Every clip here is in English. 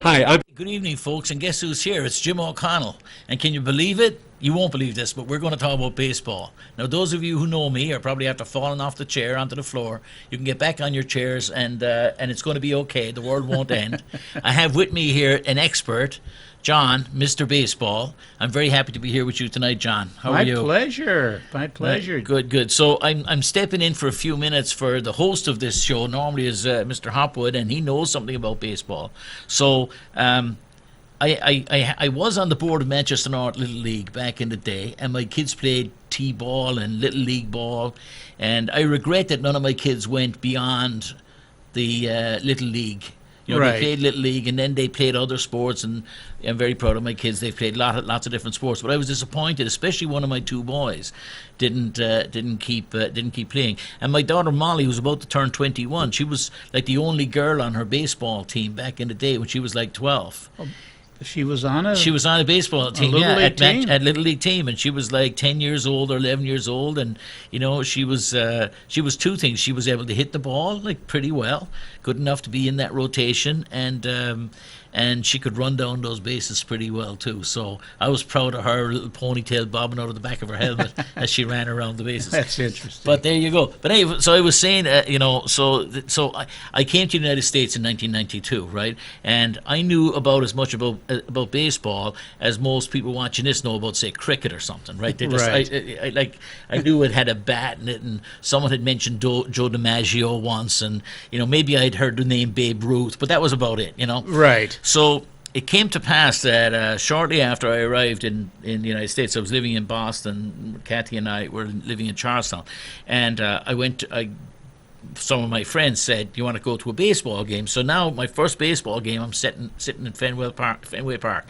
Hi, Good evening, folks, and guess who's here? It's Jim O'Connell. And can you believe it? You won't believe this, but we're going to talk about baseball. Now, those of you who know me are probably after falling off the chair onto the floor. You can get back on your chairs, and it's going to be okay. The world won't end. I have with me here an expert, John, Mr. Baseball. I'm very happy to be here with you tonight, John. How are you? My pleasure. My pleasure. Good. So I'm stepping in for a few minutes for the host of this show. Normally is Mr. Hopwood, and he knows something about baseball. So I was on the board of Manchester North Little League back in the day, and my kids played T-ball and Little League ball, and I regret that none of my kids went beyond the Little League. You know, Right. They played Little League, and then they played other sports, and I'm very proud of my kids. They've played lots of different sports, but I was disappointed, especially one of my two boys didn't keep playing. And my daughter Molly, who's about to turn 21, she was like the only girl on her baseball team back in the day when she was like 12. She was on a She was on a baseball team, Little League team? at Little League team, and she was like 10 years old or 11 years old, and you know she was two things. She was able to hit the ball like pretty well, good enough to be in that rotation, and she could run down those bases pretty well too. So I was proud of her little ponytail bobbing out of the back of her helmet as she ran around the bases. That's interesting. But there you go. But anyway, so I was saying, so I came to the United States in 1992, right? And I knew about as much about baseball as most people watching this know about, say, cricket or something, right? They just, Right. I knew it had a bat in it, and someone had mentioned Joe DiMaggio once, and maybe I'd heard the name Babe Ruth, but that was about it, Right. So it came to pass that shortly after I arrived in the United States, I was living in Boston. Kathy and I were living in Charlestown, and some of my friends said, "Do you want to go to a baseball game?" So now my first baseball game, I'm sitting in Fenway Park.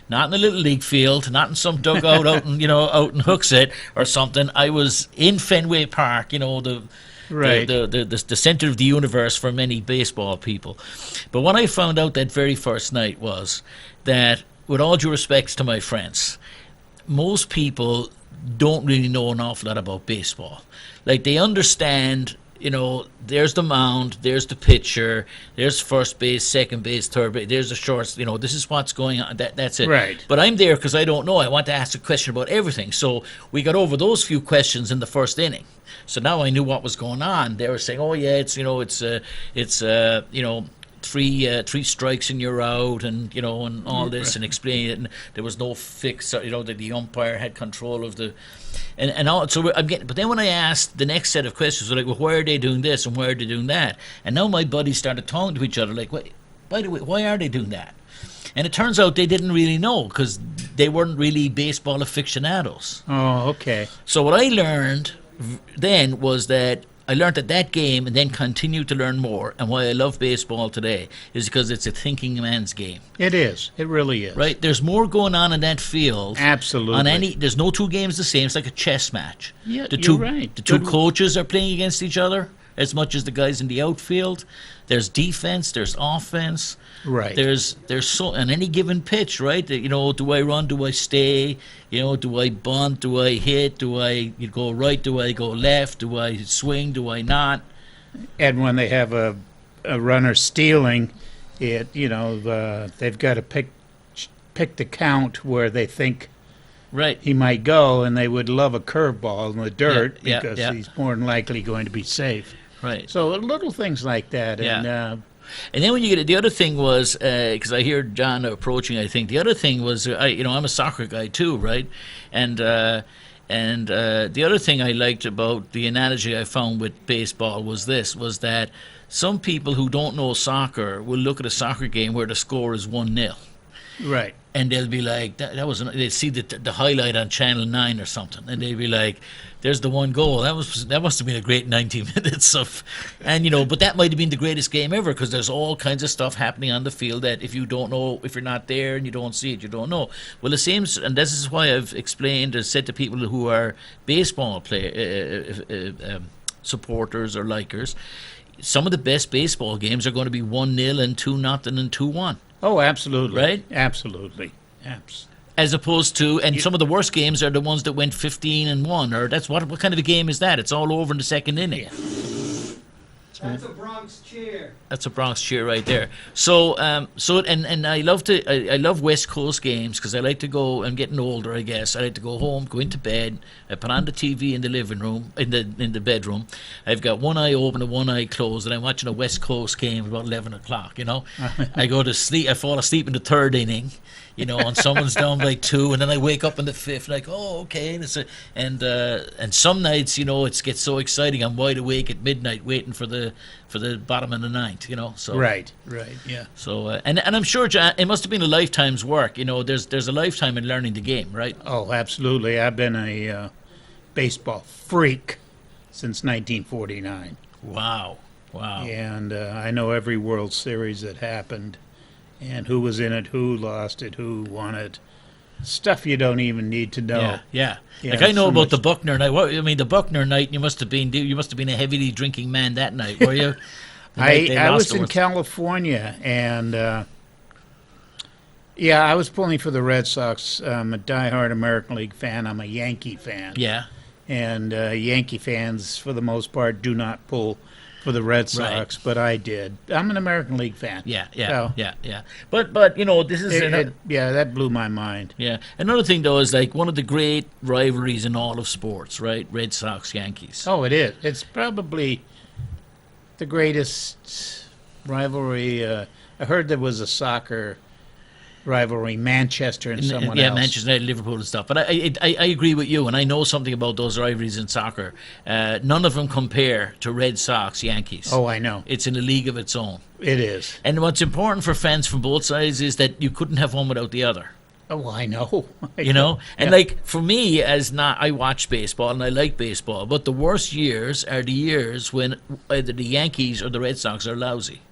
Not in a Little League field, not in some dugout out in Hooksett or something. I was in Fenway Park, Right. the center of the universe for many baseball people. But what I found out that very first night was that, with all due respect to my friends, most people don't really know an awful lot about baseball. Like, they understand, there's the mound, there's the pitcher, there's first base, second base, third base, there's the shorts, this is what's going on, that's it. Right. But I'm there because I don't know. I want to ask a question about everything. So we got over those few questions in the first inning. So now I knew what was going on. They were saying, "Oh yeah, it's three strikes and you're out," and and all this, and explaining it. And there was no fix, that the umpire had control of the, and all. So I'm getting. But then when I asked the next set of questions, they're like, "Well, why are they doing this and why are they doing that?" And now my buddies started talking to each other, like, "Wait, by the way, why are they doing that?" And it turns out they didn't really know because they weren't really baseball aficionados. Oh, okay. So what I learned then was that I learned at that game and then continued to learn more. And why I love baseball today is because it's a thinking man's game. It is. It really is. Right? There's more going on in that field. Absolutely. There's no two games the same. It's like a chess match. Yeah, you're right. The two coaches are playing against each other as much as the guys in the outfield. There's defense. There's offense. Right. There's so on any given pitch, right? Do I run? Do I stay? Do I bunt? Do I hit? Do I go right? Do I go left? Do I swing? Do I not? And when they have a runner stealing it, they've got to pick the count where they think right he might go, and they would love a curveball in the dirt Yeah, because yeah. he's more than likely going to be safe. Right. So little things like that. Yeah. And then when you get it, the other thing was, because I hear John approaching, I think the other thing was, I'm a soccer guy too, right? And the other thing I liked about the analogy I found with baseball was that some people who don't know soccer will look at a soccer game where the score is 1-0. Right. And they'll be like, they'd see the highlight on Channel 9 or something, and they'd be like, there's the one goal. That must have been a great 90 minutes of, but that might have been the greatest game ever because there's all kinds of stuff happening on the field that if you don't know, if you're not there and you don't see it, you don't know. Well, the same, and this is why I've explained or said to people who are baseball supporters or likers, some of the best baseball games are going to be 1-0 and 2-0 and 2-1. Oh, absolutely. Right? Absolutely. As opposed to, some of the worst games are the ones that went 15-1, or that's what kind of a game is that? It's all over in the second inning. Yeah. That's a Bronx cheer. That's a Bronx cheer right there. So I love West Coast games because I like to go. I'm getting older, I guess. I like to go home, go into bed. I put on the TV in the living room, in the bedroom. I've got one eye open and one eye closed, and I'm watching a West Coast game about 11 o'clock. I go to sleep. I fall asleep in the third inning. And someone's down by 2, and then I wake up in the fifth, like, oh, okay. And some nights, it gets so exciting. I'm wide awake at midnight, waiting for the bottom of the ninth. So Right. Yeah. So and I'm sure, John, it must have been a lifetime's work. There's a lifetime in learning the game, right? Oh, absolutely. I've been a baseball freak since 1949. Wow. And I know every World Series that happened. And who was in it, who lost it, who won it. Stuff you don't even need to know. Yeah. Yeah, Like I know so about much- the Buckner night. The Buckner night, you must have been a heavily drinking man that night, were you? The night they I lost was in it California, and I was pulling for the Red Sox. I'm a diehard American League fan. I'm a Yankee fan. Yeah. And Yankee fans, for the most part, do not pull for the Red Sox, but I did. I'm an American League fan. Yeah. So, But this is that blew my mind. yeah. Another thing though is like one of the great rivalries in all of sports, right? Red Sox Yankees. Oh, it is. It's probably the greatest rivalry. I heard there was a soccer rivalry, Manchester and someone else. Yeah, Manchester United, Liverpool and stuff. But I agree with you, and I know something about those rivalries in soccer. None of them compare to Red Sox Yankees. Oh, I know. It's in a league of its own. It is. And what's important for fans from both sides is that you couldn't have one without the other. Oh, I know. And Yeah. like for me, I watch baseball and I like baseball, but the worst years are the years when either the Yankees or the Red Sox are lousy.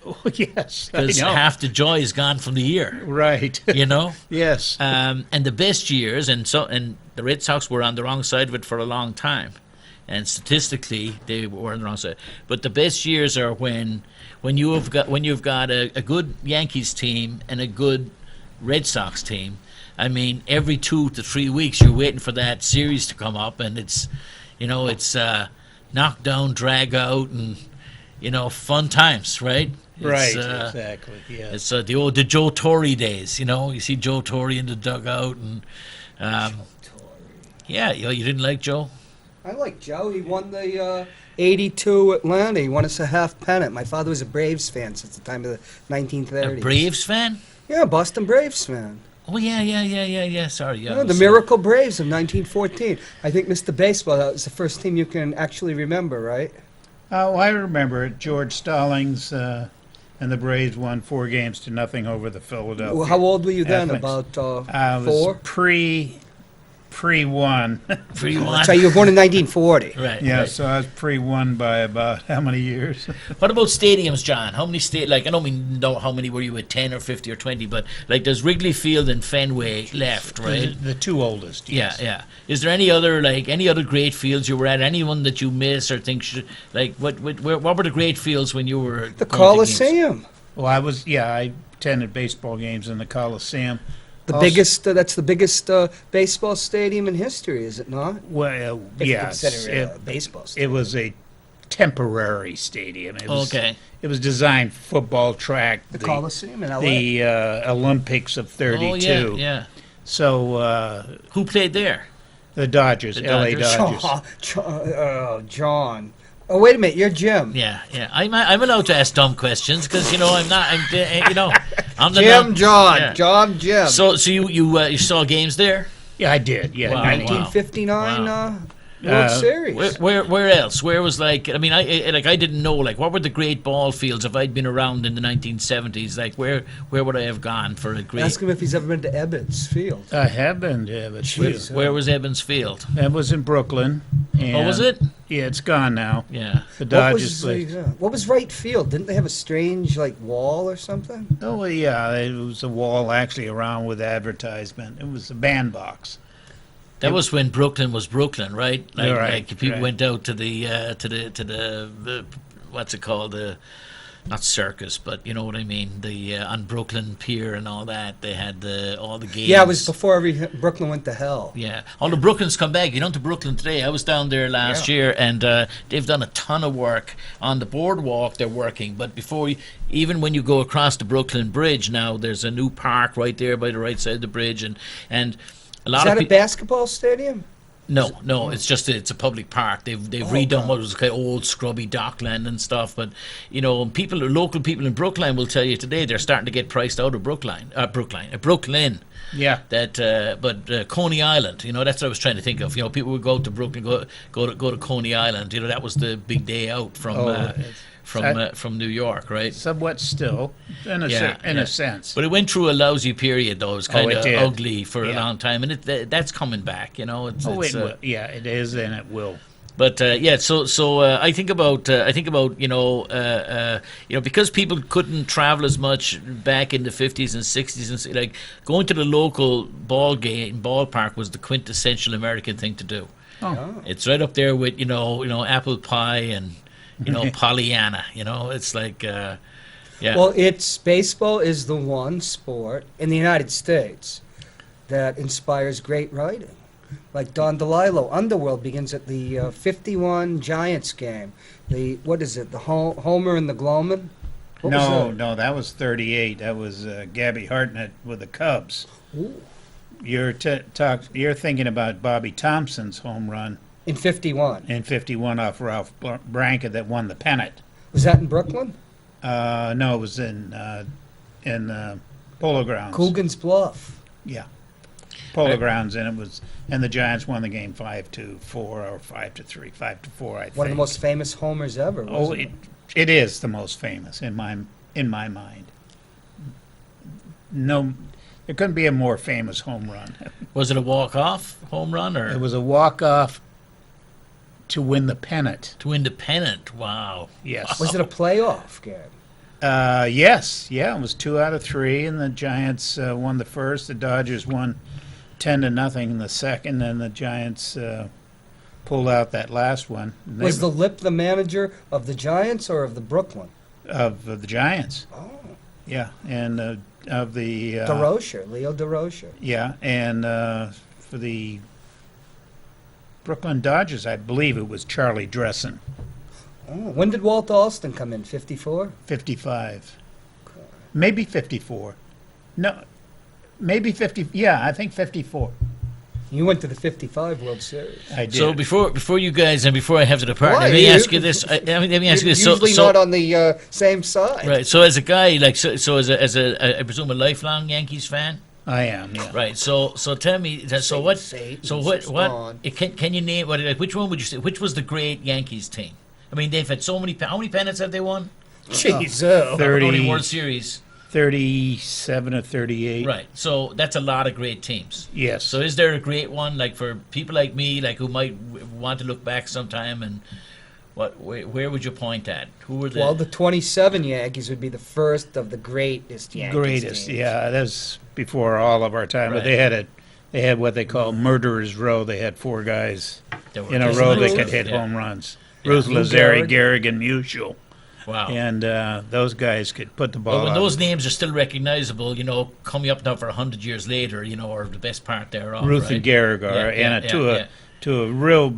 Oh, yes, I Because know. half the joy is gone from the year. Right. Yes. And the best years, and the Red Sox were on the wrong side of it for a long time, and statistically they were on the wrong side. But the best years are when you've got a good Yankees team and a good Red Sox team. I mean, every 2 to 3 weeks you're waiting for that series to come up, and it's knock down, drag out, and fun times, right? Right, exactly. Yeah. It's the Joe Torre days, You see Joe Torre in the dugout, and yeah, you didn't like Joe? I like Joe. He won the 82 Atlanta. He won us a half pennant. My father was a Braves fan since the time of the 1930s. A Braves fan? Yeah, Boston Braves fan. Oh yeah. Sorry, yeah. The Miracle Braves of 1914. I think Mr. Baseball, that was the first team you can actually remember, right? Oh, I remember it. George Stallings. and the Braves won 4-0 over the Philadelphia. Well, how old were you then? Athletics. About I was 4? pre-1. Pre-one. So you were born in 1940. Right. Yeah, right. so I was pre-1 by about how many years? What about stadiums, John? How many like I don't mean know how many were you at, 10 or 50 or 20, but like there's Wrigley Field and Fenway left, right? The two oldest. Yeah, Yes. yeah. Is there any other great fields you were at? Anyone that you miss or think should, like what were the great fields when you were The going to games? Coliseum. Well, I attended baseball games in the Coliseum. The Also- biggest, that's the biggest baseball stadium in history, is it not? Well, If you yes, consider it a it, baseball it stadium. was a temporary stadium. It was, Okay. It was designed for football track. The Coliseum in LA. The Olympics of '32. Oh yeah, yeah. So Who played there? the Dodgers, The LA Dodgers. Dodgers. John. Oh, wait a minute, you're Jim. Yeah, yeah. I'm allowed to ask dumb questions because I'm not. I'm the Jim, dumb- John. Yeah. John, Jim. So you saw games there? Yeah, I did. Yeah, Wow. 1959 Wow. World Series. Where else? Where was I didn't know what were the great ball fields if I'd been around in the 1970s? Like where would I have gone for a great? Ask him if he's ever been to Ebbets Field. I have been to Evans Jeez. Field. Where was Evans Field? That was in Brooklyn. Oh, was and- it? Yeah, it's gone now. Yeah. The What Dodgers was, played. what was right field? Didn't they have a strange wall or something? Oh, well, yeah, it was a wall actually around with advertisement. It was a bandbox. That was when Brooklyn was Brooklyn, right? You're right, Like people right. went out to the what's it called, the not circus, but you know what I mean, the on Brooklyn Pier and all that. They had all the games. Yeah, it was before Brooklyn went to hell. Yeah, all the Brooklyn's come back. You know, to Brooklyn today. I was down there last year, and they've done a ton of work on the boardwalk. They're working, but even when you go across the Brooklyn Bridge now, there's a new park right there by the right side of the bridge, and a lot Is that of a basketball stadium? No, it's a public park. They've redone what was kind of old scrubby dockland and stuff. But local people in Brookline will tell you today they're starting to get priced out of Brooklyn. Yeah. But Coney Island, that's what I was trying to think of. People would go out to Brooklyn, go to Coney Island. That was the big day out from New York, right? Somewhat still, in a sense. But it went through a lousy period, though. It was kind it of did. ugly for a Yeah. long time, and that's coming back. It's, Oh, it's, it will. Yeah, it is, and it will. But so I think about because people couldn't travel as much back in the 50s and 60s, and like going to the local ballpark was the quintessential American thing to do. Oh. It's right up there with apple pie and Pollyanna. It's like yeah. Well, baseball is the one sport in the United States that inspires great writing. Like Don DeLillo, Underworld begins at the 51 Giants game. What is it? The Homer and the Glowman? What was that? No, that was 38. That was Gabby Hartnett with the Cubs. Ooh. You're thinking about Bobby Thompson's home run In 51. in '51 off Ralph Branca that won the pennant. Was that in Brooklyn? No, it was in Polo Grounds. Coogan's Bluff. Yeah, Polo Grounds, and the Giants won the game 5-4 or 5-3, 5-4. I think. One of the most famous homers ever. Oh, Wasn't it is the most famous in my mind. No, there couldn't be a more famous home run. Was it a walk-off home run or It was a walk-off to win the pennant. to independent? Wow. Yes. Was it a playoff game? Yes. Yeah, it was 2 out of 3, and the Giants won the first. The Dodgers won 10-0 in the second, and the Giants pulled out that last one. And Was the Lip the manager of the Giants or of the Brooklyn? of the Giants? Oh. Yeah, and of the DeRocher, Leo DeRocher. yeah, and for the Brooklyn Dodgers, I believe it was Charlie Dressen, Oh. When did Walt Alston come in? 54? 55, maybe 54. No, maybe 50. Yeah, I think 54. You went to the 55 World Series. I did. So before you guys and before I have to depart, Why? let me You- ask you this. Let me ask you this. So, Usually not on the same side. right. So as a guy, like so as a I presume a lifelong Yankees fan, I am. Yeah. right? So tell me. So what? Satan's So what? just What? gone. Can you name which one would you say? Which was the great Yankees team? I mean, they've had so many. How many pennants have they won? Jeez, How Third- many 30 World Series? 37 or 38. Right. So that's a lot of great teams. Yes. So is there a great one, like for people like me, like who might want to look back sometime, and where would you point at? Who were the? well, the 27 Yankees would be the first of the greatest Yankees Greatest, teams. yeah. That was before all of our time. Right. But they had what they call murderers row. They had four guys that were in a just row nice. that could hit Yeah. home runs. Yeah. Ruth Lou Lazari, Gehrig. Gehrig, and Musial. Wow. And those guys could put the ball But when out. those names are still recognizable, coming up now for 100 years later, or the best part thereof. Ruth right? and Gehrig are, Yeah, and yeah, to a real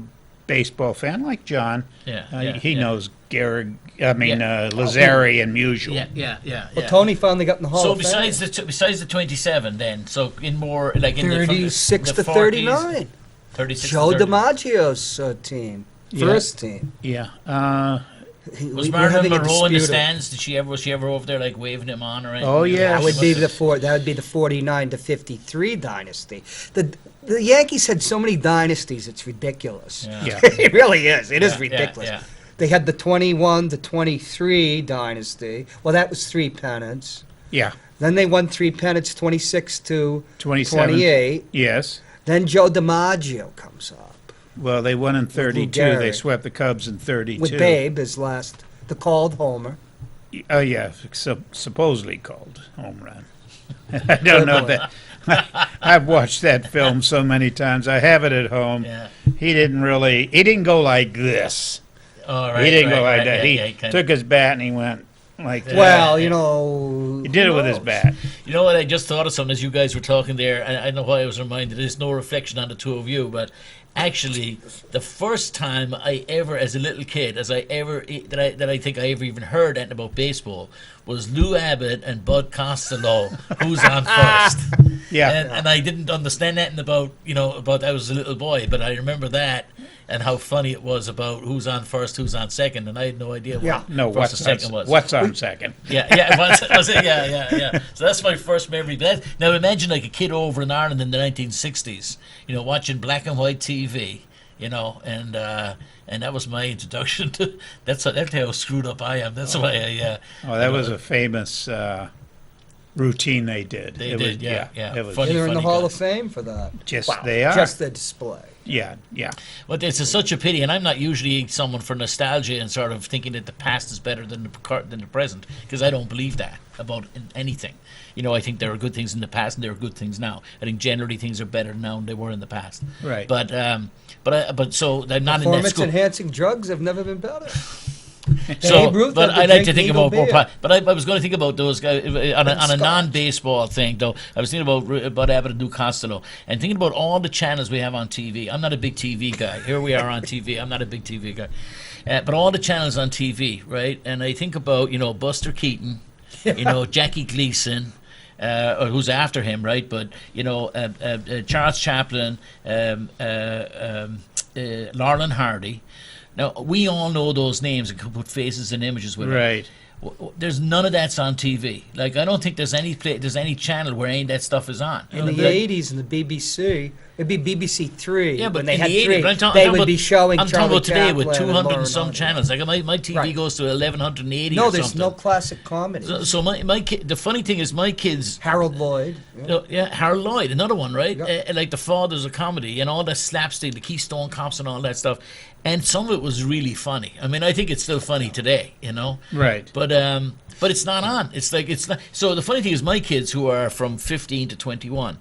baseball fan like John, Yeah, he yeah. knows Gehrig. I mean Yeah. Lazari and Musial. Yeah. Well, Tony finally got in the Hall So of Fame. besides the 27, then, so in more like in the 36 from the to 40s, 39. 36 Joe to 30. DiMaggio's team. Yeah. First team. Yeah. Was We're Marilyn having a Monroe in the dispute. stands? Was she ever over there like waving him on or anything? Oh, yeah. That would be the 49 to 53 dynasty. The Yankees had so many dynasties, it's ridiculous. Yeah. Yeah. It really is. It is Yeah, ridiculous. yeah. They had the 21 to 23 dynasty. Well, that was 3 pennants. Yeah. Then they won 3 pennants, 26 to 27. 28. Yes. Then Joe DiMaggio comes up Well, they won in 32. They Gehrig. swept the Cubs in 32. with Babe as the called homer. Oh, yeah. Supposedly called home run. I don't know that. I've watched that film so many times. I have it at home. Yeah. He didn't go like this. Oh, right, He didn't right, go like right, that. yeah, He kinda- took his bat and he went like that. Well, yeah. He did it who with his knows? bat. You know what? I just thought of something as you guys were talking there. I know why I was reminded. There's no reflection on the two of you, but actually, the first time I ever, as a little kid, that I think I ever even heard anything about baseball was Lou Abbott and Bud Costello, who's on first. Yeah. And I didn't understand anything about I was a little boy, but I remember that and how funny it was about who's on first, who's on second, and I had no idea what Yeah. No, first and second was. what's on second? Yeah, was it? Yeah. So that's my first memory. But now imagine like a kid over in Ireland in the 1960s, watching black and white TV, and that was my introduction to. That's how screwed up I am. That's why I. Oh, that was a famous routine they did. They It did, was, yeah. It was Funny. They're in the Hall guys. of Fame for that. just they are. Just the display. Yeah. But it's such a pity, and I'm not usually someone for nostalgia and sort of thinking that the past is better than the present, because I don't believe that about anything. I think there are good things in the past and there are good things now. I think generally things are better now than they were in the past. Right. But so I'm not in that Performance school. enhancing drugs have never been better. So, Babe Ruth but had to I like to drink think legal about more. beer. But I was going to think about those guys on a Scotch. non-baseball thing, though. I was thinking about Abbott and Lou Costello, and thinking about all the channels we have on TV. I'm not a big TV guy. Here we are on TV. I'm not a big TV guy, but all the channels on TV, right? And I think about Buster Keaton, Jackie Gleason. Or who's after him, right? But Charles Chaplin, Laurel and Hardy. Now we all know those names and can put faces and images with them. Right. There's none of that's on TV. Like I don't think there's any channel where any of that stuff is on. In the 80s in the BBC, it'd be BBC Three. Yeah, but when they in had the 80s, three, but I'm they talking would be about- showing I'm Charlie talking about today with Chaplin 200 Laurel and some Hardy. channels. Like my TV Right. goes to 1180 No, or there's something. no classic comedy. So my kid, the funny thing is my kids. Harold Lloyd. Harold Lloyd, another one, right? Yep. Like The Fathers of Comedy and all that slapstick, the Keystone Cops and all that stuff. And some of it was really funny. I mean, I think it's still funny today, Right. But it's not on. It's not. So the funny thing is, my kids who are from 15 to 21,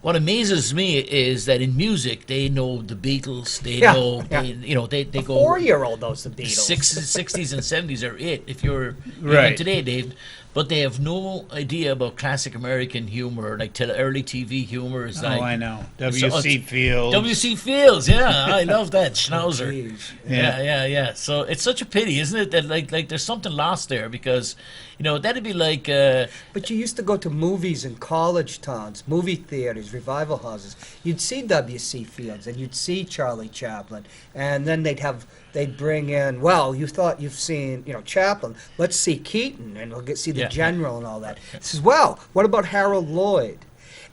what amazes me is that in music they know the Beatles. They Yeah, know, yeah. they go. 4-year-old knows the Beatles. 60s and 70s are it. If you're Right. even today, Dave, but they have no idea about classic American humor, like early TV humor is like. Oh, I know. W.C. Fields. W.C. Fields, yeah, I love that Schnauzer. Jeez. Yeah. So it's such a pity, isn't it, that like there's something lost there because, that'd be like. But you used to go to movies in college towns, movie theaters, revival houses. You'd see W.C. Fields and you'd see Charlie Chaplin, and then they'd bring in. Well, you thought you've seen Chaplin. Let's see Keaton, and we'll see the Yeah. General and all that. He says, well, what about Harold Lloyd?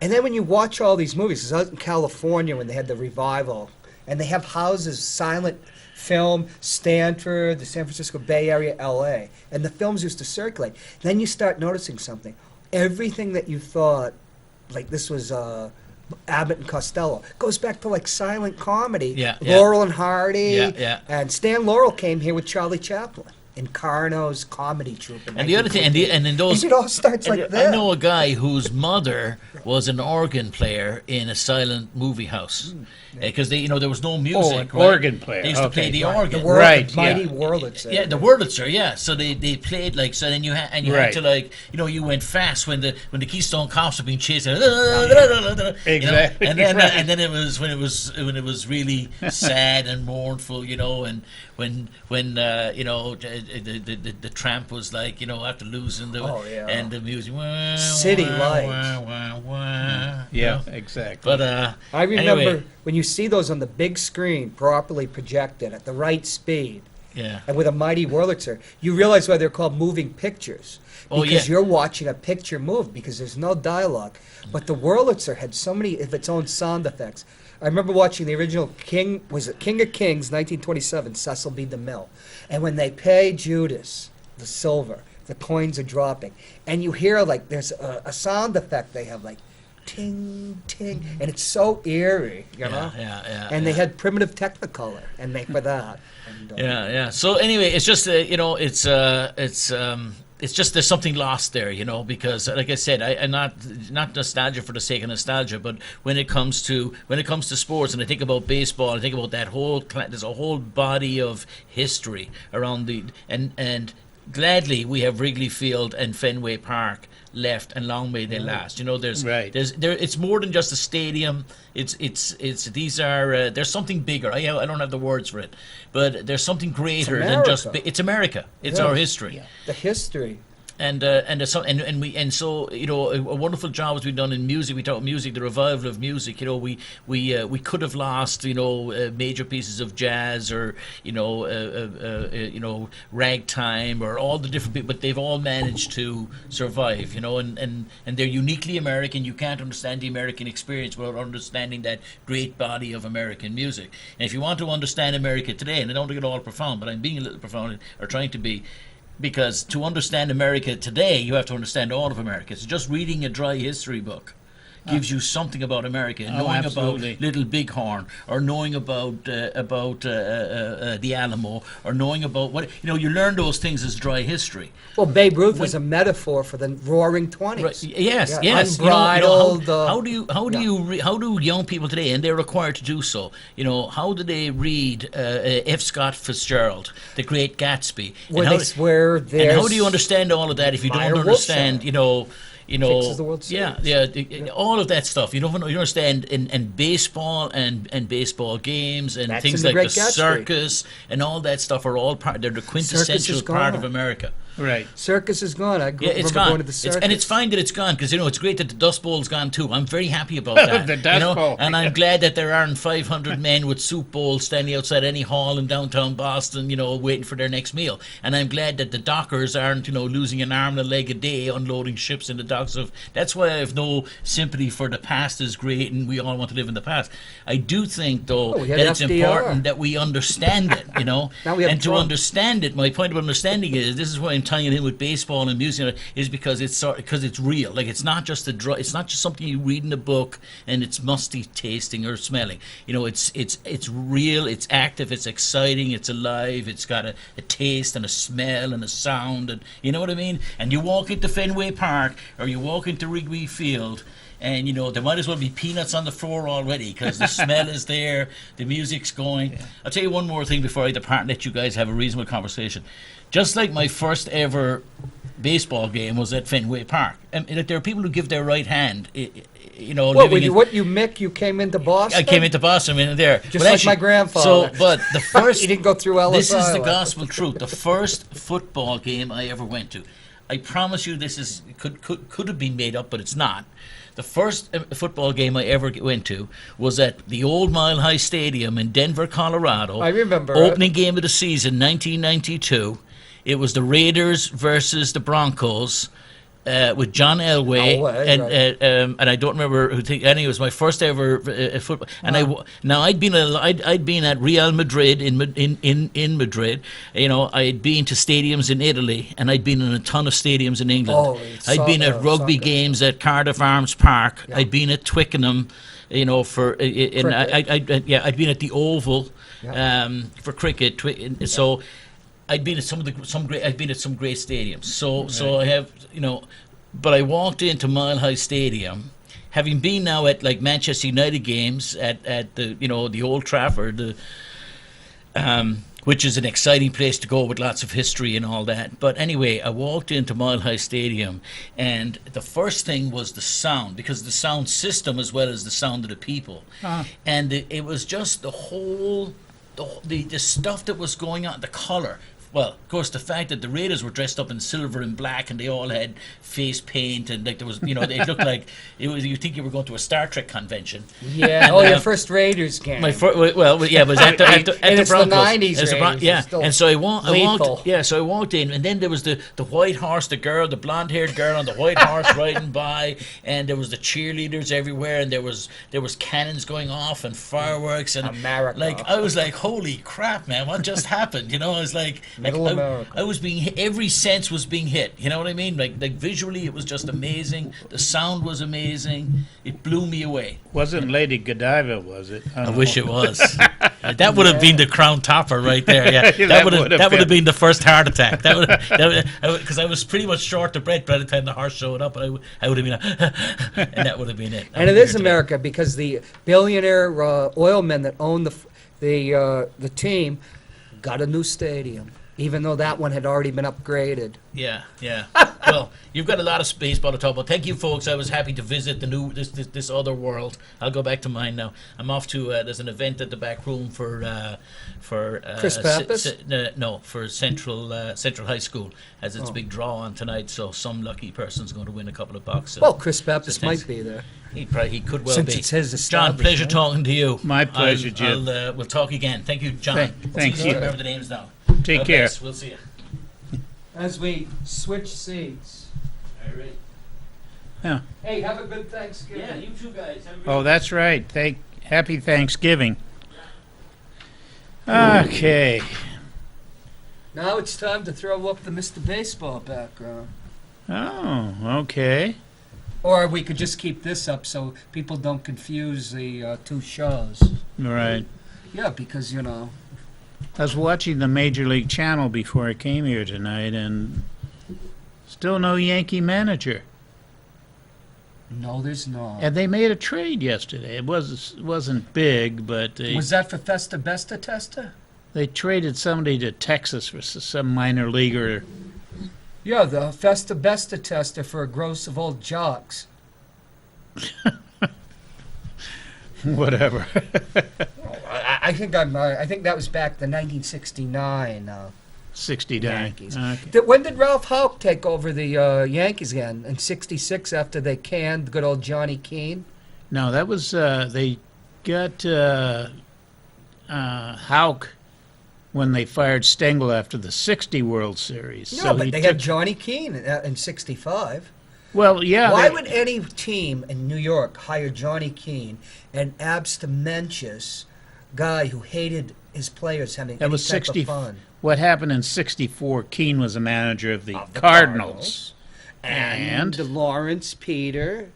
And then when you watch all these movies, 'cause I was in California when they had the revival And they have houses, silent film, Stanford, the San Francisco Bay Area, LA. And the films used to circulate. Then you start noticing something. Everything that you thought, like this was Abbott and Costello, goes back to like silent comedy. Yeah, Laurel and Hardy. Yeah. And Stan Laurel came here with Charlie Chaplin in Carno's comedy troupe. And the other thing, and in those, it all starts like that. I know a guy whose mother was an organ player in a silent movie house because there was no music. an organ player. They used to play the organ. The mighty Wurlitzer. Yeah, the Wurlitzer. Yeah, so they played like so. Then you had Right. to like you went fast when the Keystone Cops were being chased. Exactly. And then right. and then it was when it was really sad and mournful. And when the tramp was like after losing the and the music. City Lights. Yeah, exactly. But I remember anyway. when you see those on the big screen, properly projected at the right speed, Yeah. and with a mighty Wurlitzer, you realize why they're called moving pictures. Oh, Because yeah. you're watching a picture move, because there's no dialogue. But the Wurlitzer had so many of its own sound effects. I remember watching the original King of Kings, 1927, Cecil B. DeMille. And when they pay Judas the silver, the coins are dropping. And you hear, like, there's a sound effect they have, like, ting, ting. And it's so eerie, you know? Yeah. And they had primitive Technicolor, and they for that. And, Yeah. So anyway, it's just it's just there's something lost there, because like I said, I'm not nostalgia for the sake of nostalgia, but when it comes to sports, and I think about baseball, I think about that there's a whole body of history around and gladly we have Wrigley Field and Fenway Park left, and long may they last. There's Right. it's more than just a stadium. There's something bigger. I don't have the words for it, but there's something greater than just. America. It's America. It's Yeah. our history. Yeah. the history. And so a wonderful job has been done in music. We talk about music, the revival of music. We could have lost major pieces of jazz or ragtime or all the different people, but they've all managed to survive. And they're uniquely American. You can't understand the American experience without understanding that great body of American music. And if you want to understand America today, and I don't get all profound, but I'm being a little profound or trying to be. Because to understand America today, you have to understand all of America. So just reading a dry history book gives you something about America, knowing absolutely. about Little Bighorn, or knowing about the Alamo, or knowing about what you learn those things as dry history. Well, Babe Ruth was a metaphor for the Roaring '20s. Right. Yes. Unbridled. How do young people today, and they're required to do so? How do they read F. Scott Fitzgerald, The Great Gatsby? Where and how do you understand all of that if you Meyer don't understand? Fixes the World Series. all of that stuff. You don't understand in baseball and baseball games and That's things in The like the Great Gatsby. circus and all that stuff are all part. They're the quintessential is part of gone. America. Right. Circus is gone. I Yeah, it's remember gone. going to the circus. And it's fine that it's gone because it's great that the Dust Bowl's gone too. I'm very happy about that. The Dust Bowl. And I'm glad that there aren't 500 men with soup bowls standing outside any hall in downtown Boston, waiting for their next meal. And I'm glad that the dockers aren't, losing an arm and a leg a day unloading ships in the docks of. That's why I have no sympathy for the past is great and we all want to live in the past. I do think though we had that it's FDR. important that we understand it. Now we have and to Trump. understand it, my point of understanding is this is why I'm tying it in with baseball and music is because it's real. Like it's not just it's not just something you read in a book and it's musty tasting or smelling. It's real. It's active. It's exciting. It's alive. It's got a taste and a smell and a sound, and you know what I mean. And you walk into Fenway Park or you walk into Wrigley Field. And there might as well be peanuts on the floor already because the smell is there, the music's going. Yeah. I'll tell you one more thing before I depart and let you guys have a reasonable conversation. Just like my first ever baseball game was at Fenway Park. And there are people who give their right hand. Mick? You came into Boston. I came into Boston in there. Just like my grandfather. But the first he didn't go through Ellis This is the Island. gospel truth. The first football game I ever went to. I promise you, this could have been made up, but it's not. The first football game I ever went to was at the old Mile High Stadium in Denver, Colorado. I remember Opening game of the season, 1992. It was the Raiders versus the Broncos. with John Elway, Elway, and I don't remember who. Anyway, it was my first ever football. And now I'd been at Real Madrid in Madrid. You know, I'd been to stadiums in Italy, and I'd been in a ton of stadiums in England. Oh, I'd been at rugby games at Cardiff Arms Park. Yeah. I'd been at Twickenham. You know, I'd been at the Oval for cricket. So I'd been at I've been at some great stadiums. So I have, you know, but I walked into Mile High Stadium, having been now at like Manchester United games at the, you know, the Old Trafford, which is an exciting place to go with lots of history and all that. But anyway, I walked into Mile High Stadium, and the first thing was the sound, because the sound system as well as the sound of the people. And it was just the whole, the stuff that was going on, the colour. Well, of course, the fact that the Raiders were dressed up in silver and black, and they all had face paint, and like there was, you know, it looked like it was. You think you were going to a Star Trek convention? Yeah. And, Your first Raiders game. Yeah, it was at the it's the Broncos. 90s It's the Raiders, yeah. it's still And so I walked. lethal. Yeah, so I walked in, and then there was the white horse, the blonde-haired girl on the white horse riding by, and there was the cheerleaders everywhere, and there was cannons going off and fireworks, and America. like I was like, holy crap, man, what just happened? You know, I was like, Middle America. I was being hit, every sense was being hit. You know what I mean? Like visually, it was just amazing. The sound was amazing. It blew me away. Wasn't Lady Godiva, was it? I wish it was. That would have been the crown topper right there. Yeah, that would have been the first heart attack. Because I was pretty much short of breath by the time the horse showed up, and I would have been, and that would have been it. And it is America, because the billionaire oil men that own the team got a new stadium, even though that one had already been upgraded. Yeah. Well, you've got a lot of baseball to talk about. Thank you, folks. I was happy to visit the new this other world. I'll go back to mine now. I'm off to there's an event at the back room for Chris Pappas? No, for Central High School, as it's a big draw on tonight. So some lucky person's going to win a couple of bucks. Well, Chris Pappas might be there. He could well Since be. it's his John, pleasure establishment. talking to you. My pleasure, Jim. We'll talk again. Thank you, John. Thank you. Remember the names now. Take God care. bless. We'll see you. As we switch seats. All right. Yeah. Hey, have a good Thanksgiving. Yeah, you two guys. Have a great Oh, that's right. Happy Thanksgiving. Okay. Now it's time to throw up the Mr. Baseball background. Oh, okay. Or we could just keep this up so people don't confuse the two shows. Right. Yeah, because, you know. I was watching the Major League Channel before I came here tonight, and still no Yankee manager. No, there's not. And they made a trade yesterday. It wasn't big, but Was that for Festa Besta Testa? they traded somebody to Texas for some minor leaguer. Yeah, the Festa Besta Testa for a gross of old jocks. Whatever. I think that was back the 1969 69. Yankees. Okay. When did Ralph Houck take over the Yankees again? In '66, after they canned good old Johnny Keane. No, that was they got Houck when they fired Stengel after the '60 World Series. No, So but he they took- had Johnny Keane in '65. Well, yeah. Why they- would any team in New York hire Johnny Keane, an abstemious guy who hated his players having That any was type 60. of fun? What happened in '64? Keane was a manager of the Cardinals. And Lawrence Peter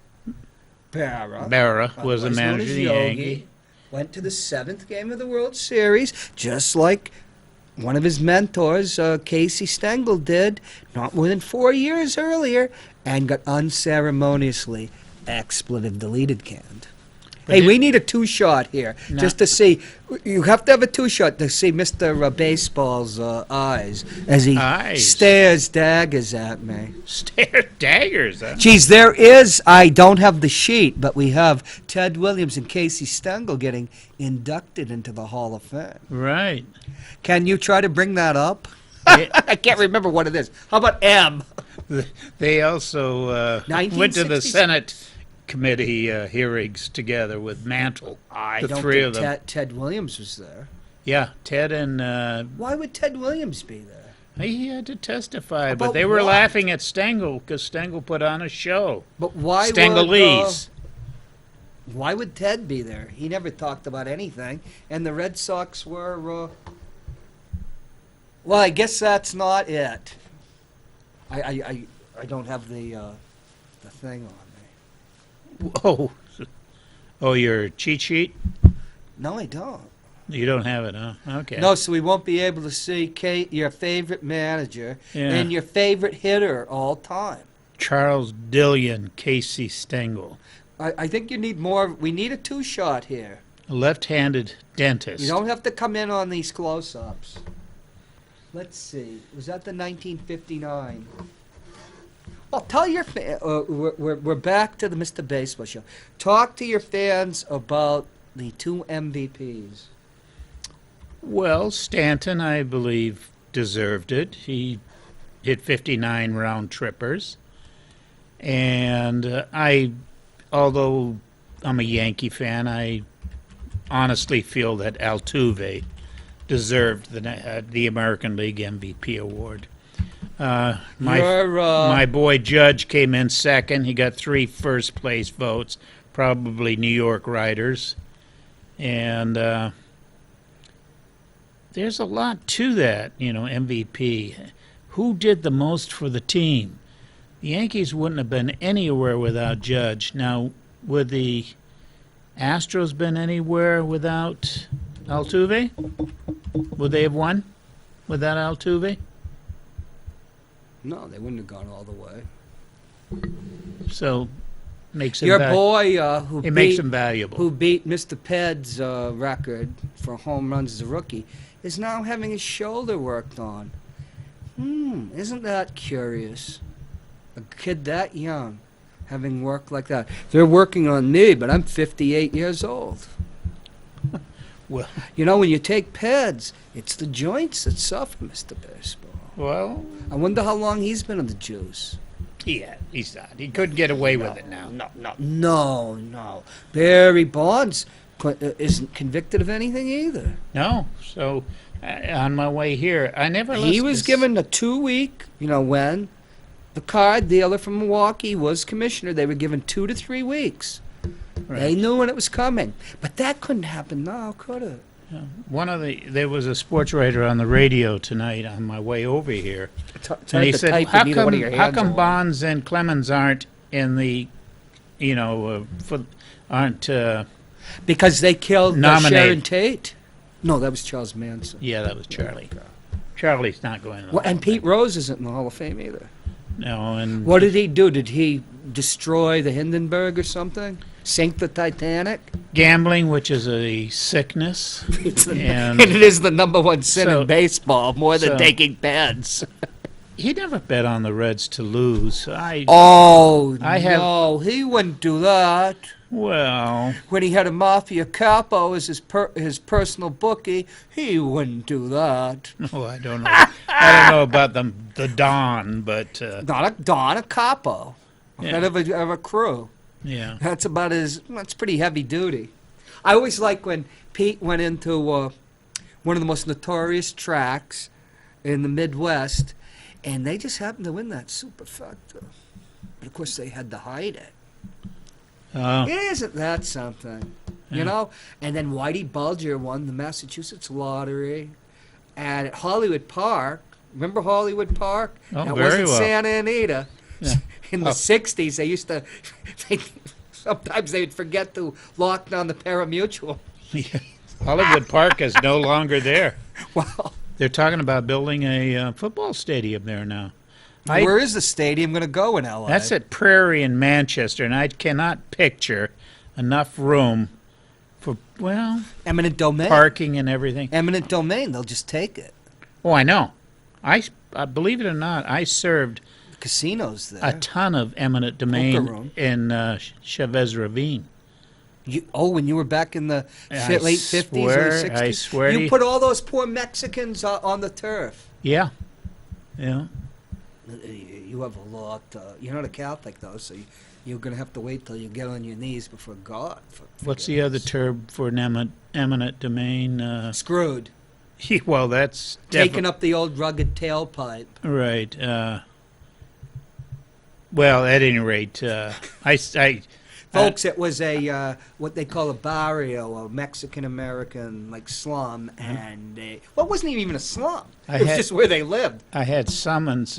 Barra Berra was a otherwise known manager as of the Yogi, Yankee. went to the 7th game of the World Series, just like one of his mentors, Casey Stengel, did not more than 4 years earlier, and got unceremoniously expletive deleted canned. Hey, we need a two-shot here, No. just to see. You have to have a two-shot to see Mr. Baseball's eyes as he Eyes? stares daggers at me. Stare daggers, huh? Geez, there is, I don't have the sheet, but we have Ted Williams and Casey Stengel getting inducted into the Hall of Fame. Right. Can you try to bring that up? They- I can't remember what it is. How about M? They also went to the 1960s? Senate committee hearings together with Mantle. I the don't three think of them. Ted Williams was there. Yeah, Ted and Why would Ted Williams be there? He had to testify, but About they were what? laughing at Stengel because Stengel put on a show. But why Stengelese. why would Ted be there? He never talked about anything. And the Red Sox were, well, I guess that's not it. I don't have the thing on me. Whoa. Oh, your cheat sheet? No, I don't. You don't have it, huh? Okay. No, so we won't be able to see Kate, your favorite manager Yeah. and your favorite hitter all time. Charles Dillion, Casey Stengel. I think you need more. We need a two-shot here. A left-handed dentist. You don't have to come in on these close-ups. Let's see. Was that the 1959? Well, tell your we're back to the Mr. Baseball show. Talk to your fans about the two MVPs. Well, Stanton, I believe, deserved it. He hit 59 round trippers. And although I'm a Yankee fan, I honestly feel that Altuve deserved the American League MVP award. My boy Judge came in second. He got 3 first place votes, probably New York writers. And there's a lot to that, MVP. Who did the most for the team? The Yankees wouldn't have been anywhere without Judge. Now, would the Astros been anywhere without Altuve? Would they have won without Altuve? No, they wouldn't have gone all the way. So, makes him Your boy it makes him valuable. who beat Mr. Ped's record for home runs as a rookie, is now having his shoulder worked on. Isn't that curious? A kid that young having work like that. They're working on me, but I'm 58 years old. Well, When you take Peds, it's the joints that suffer, Mr. Baseball. well, I wonder how long he's been on the juice. yeah, he's not. He couldn't get away with it now. No. Barry Bonds isn't convicted of anything either. No. So, on my way here, I never He listened was to given a 2-week, when the card dealer from Milwaukee was commissioner, they were given 2 to 3 weeks. Right. They knew when it was coming. But that couldn't happen now, could it? There was a sports writer on the radio tonight on my way over here, and he said, "How come Bonds and Clemens aren't in the, aren't?" Because they killed Nominated. Sharon Tate. No, that was Charles Manson. Yeah, that was Charlie. Charlie's not going. Well, and Pete Rose isn't in the Hall of Fame either. No, and What did he do? Did he destroy the Hindenburg or something? Sink the Titanic? gambling, which is a sickness, And it is the number one sin So- in baseball, more than so- taking bets. he never bet on the Reds to lose. Oh, I have- no, he wouldn't do that. Well, When he had a Mafia Capo as his personal bookie, he wouldn't do that. no, I don't know. I don't know about the Don, but Not a Don, a Capo. Yeah. Head of a crew. yeah. That's pretty heavy duty. I always like when Pete went into one of the most notorious tracks in the Midwest, and they just happened to win that superfecta. But of course, they had to hide it. Isn't that something? Yeah. And then Whitey Bulger won the Massachusetts lottery. And at Hollywood Park, remember Hollywood Park? Oh, that very wasn't well. Santa Anita. Yeah. In the 60s, they used to, sometimes they would forget to lock down the pari-mutuel. Hollywood Park is no longer there. Well, They're talking about building a football stadium there now. where is the stadium going to go in L.A.? That's at Prairie in Manchester, and I cannot picture enough room for, Eminent domain. parking and everything. Eminent domain. They'll just take it. Oh, I know. I believe it or not, I served The casino's there. a ton of eminent Poker domain room. in Chavez Ravine. When you were back in the I late 50s, swear- early 60s? I swear to You you- put all those poor Mexicans on the turf. Yeah. Yeah. You have a lot. You're not a Catholic, though, so you're going to have to wait till you get on your knees before God. What's the other term for an eminent domain? Screwed. Well, that's Taking up the old rugged tailpipe. right. Well, at any rate, Folks, it was a what they call a barrio, a Mexican American like slum, and well, it wasn't even a slum. I It was had- just where they lived. I had summons,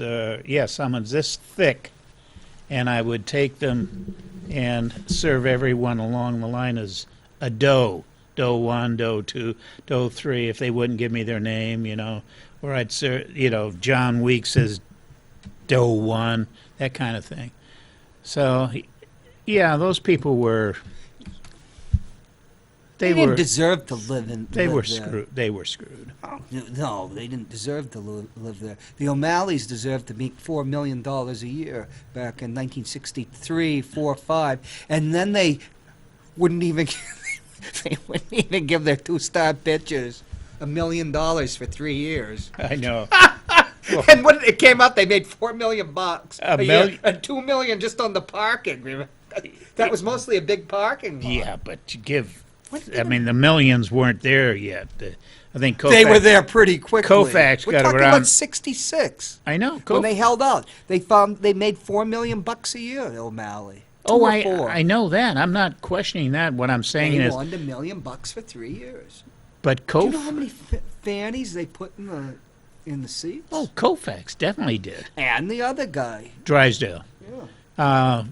summons this thick, and I would take them and serve everyone along the line as a doe. Doe 1, Doe 2, Doe 3, if they wouldn't give me their name, or I'd serve, John Weeks as Doe 1, that kind of thing. So, yeah, those people were, They were, didn't deserve to live in. they live were there. screwed. They were screwed. Oh, no, they didn't deserve to live there. The O'Malleys deserved to make $4 million a year back in 1963, 4, 5, and then they wouldn't even give their two-star pitchers $1 million for 3 years. I know. And when it came out, they made $4 million A a year, million- and $2 million just on the parking. That was mostly a big parking lot. Yeah, but you give. I mean, the millions weren't there yet. I think Koufax, They were there pretty quickly. Koufax We're got talking around- about '66 I know. when they held out. They made $4 million a year. O'Malley. Oh, Two or four. I know that. I'm not questioning that. What I'm saying They is, won $1 million for 3 years. but Do you know how many fannies they put in the seats? Oh, Koufax definitely did. And the other guy. Drysdale. Yeah.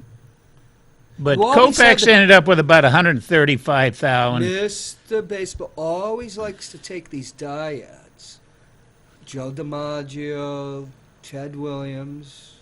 But You always had Koufax the- ended up with about 135,000. Mr. Baseball always likes to take these dyads. Joe DiMaggio, Ted Williams,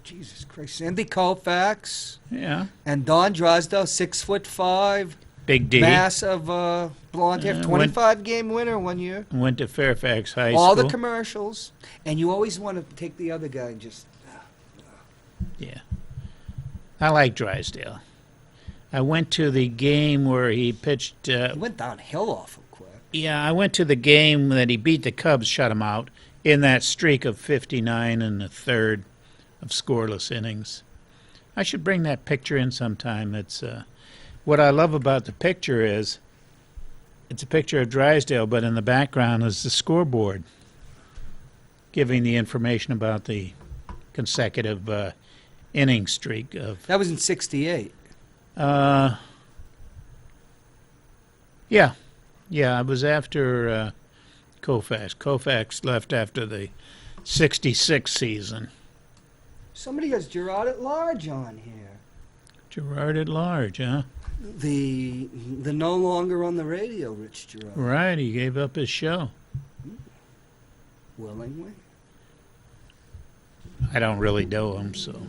Jesus Christ, Sandy Koufax, Yeah. and Don Drysdale, 6'5", Big D. massive blonde hair, Yeah, 25-game winner one year. Went to Fairfax High School. All the commercials, and you always want to take the other guy and just. Yeah. I like Drysdale. I went to the game where he pitched. He went downhill awful quick. Yeah, I went to the game that he beat the Cubs, shut him out, in that streak of 59 and a third of scoreless innings. I should bring that picture in sometime. It's what I love about the picture is it's a picture of Drysdale, but in the background is the scoreboard giving the information about the consecutive inning streak of. That was in '68. Yeah, it was after Koufax. Koufax left after the '66 season. Somebody has Gerard at Large on here. Gerard at large, huh? The no longer on the radio, Rich Gerard. Right, he gave up his show. Willingly. I don't really know him, so.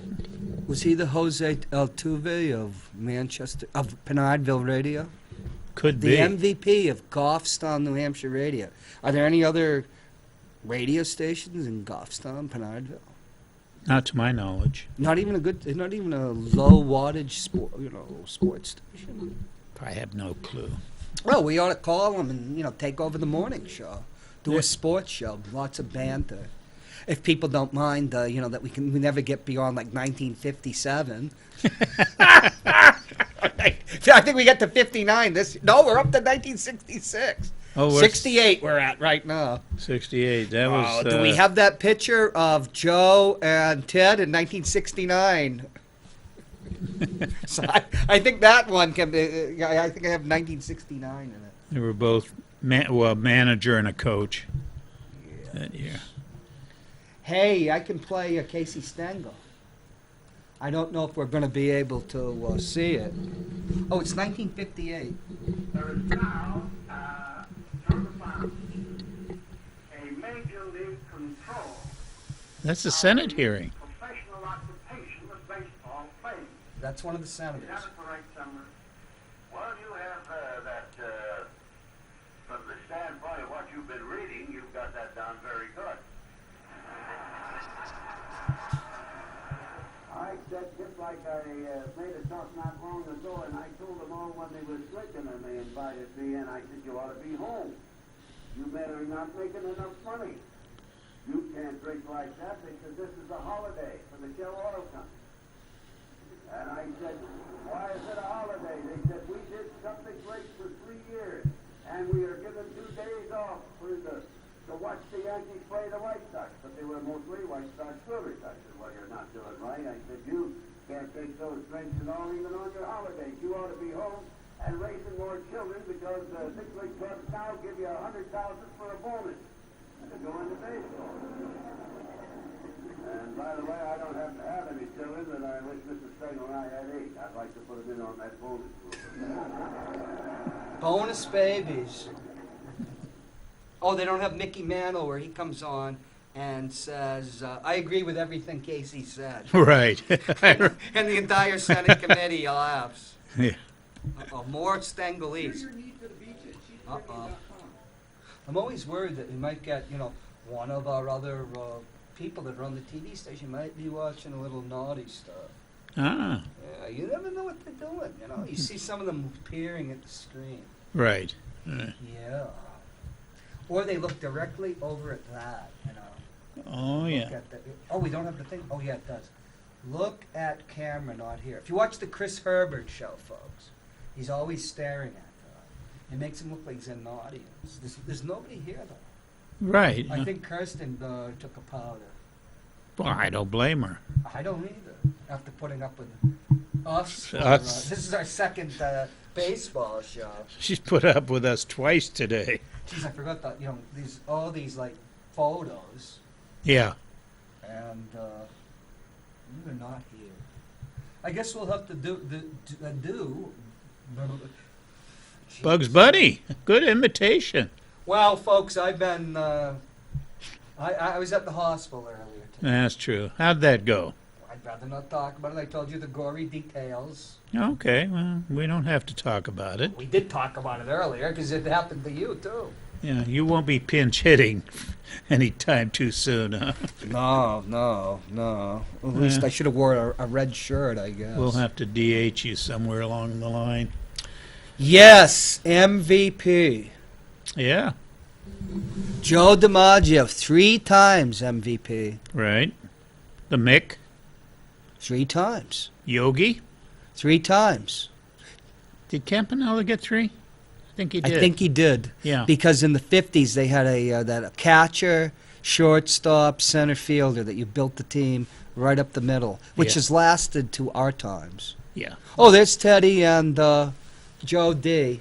Was he the Jose Altuve of Penardville Radio? Could The be. MVP of Goffstown, New Hampshire Radio. Are there any other radio stations in Goffstown, Penardville? Not to my knowledge. Not even a low wattage sports station. I have no clue. Well, we ought to call them and take over the morning show, do Yeah. a sports show, lots of banter. If people don't mind, that we never get beyond like 1957. I think we get to 59. We're up to 1966. Oh, we're 68 we're at right now. 68. That was. Do we have that picture of Joe and Ted in 1969? So I think that one can be. I think I have 1969 in it. They were both manager and a coach that year. Hey, I can play Casey Stengel. I don't know if we're going to be able to see it. Oh, it's 1958. There is now, from the farm, a major league control That's the Senate hearing. professional occupation of baseball playing. That's one of the Is senators. that a correct summary? Well, you have that, from the standpoint of what you've been reading, you've got that down very good. I said just like I made a talk not long ago, and I told them all when they were slicking and they invited me in, I said, you ought to be home. You better not making enough money. You can't drink like that because this is a holiday for the Shell Oil Company. And I said, why is it a holiday? They said, we did something great for 3 years, and we are given 2 days off to watch the Yankees play the White Sox. But they were mostly White Sox Brewers. I said, well, you're not doing right. I said, you can't take those drinks and all even on your holidays. You ought to be home and raising more children because big league clubs now give you $100,000 for a bonus to go into baseball. And by the way, I don't have to have any children, and I wish Mrs. Stengel and I had 8. I'd like to put them in on that bonus group. Bonus babies. Oh, they don't have Mickey Mantle where he comes on and says, I agree with everything Casey said. Right. And the entire Senate committee laughs. Yeah. Uh-oh, more Stengelese. Uh-oh. I'm always worried that we might get, one of our other people that run the TV station might be watching a little naughty stuff. Ah, Yeah, you never know what they're doing, You see some of them peering at the screen. right. Yeah. Or they look directly over at that, Oh, Look yeah. at the, oh, we don't have the thing? Oh, yeah, it does. Look at camera, not here. If you watch the Chris Herbert show, folks, he's always staring at that. It makes him look like he's in the audience. There's nobody here, though. Right. I think Kirsten took a powder. Well, I don't blame her. I don't either, after putting up with us. Us. This is our second baseball show. She's put up with us twice today. Jeez, I forgot that, all these, photos, Yeah. and you're not here. I guess we'll have to do Bugs Jeez. Bunny. Good imitation. Well, folks, I've been, I was at the hospital earlier today. That's true. How'd that go? I'd rather not talk about it. I told you the gory details. Okay, well, we don't have to talk about it. We did talk about it earlier because it happened to you, too. Yeah, you won't be pinch hitting anytime too soon, huh? No. At least Yeah. I should have wore a red shirt, I guess. We'll have to DH you somewhere along the line. Yes, MVP. Yeah, Joe DiMaggio, 3 times MVP. right. The Mick, 3 times. Yogi. 3 times. Did Campanella get 3? I think he did. I think he did. Yeah. Because in the 50s they had a catcher, shortstop, center fielder that you built the team right up the middle, which Yeah. has lasted to our times. Yeah. Oh, there's Teddy and Joe D.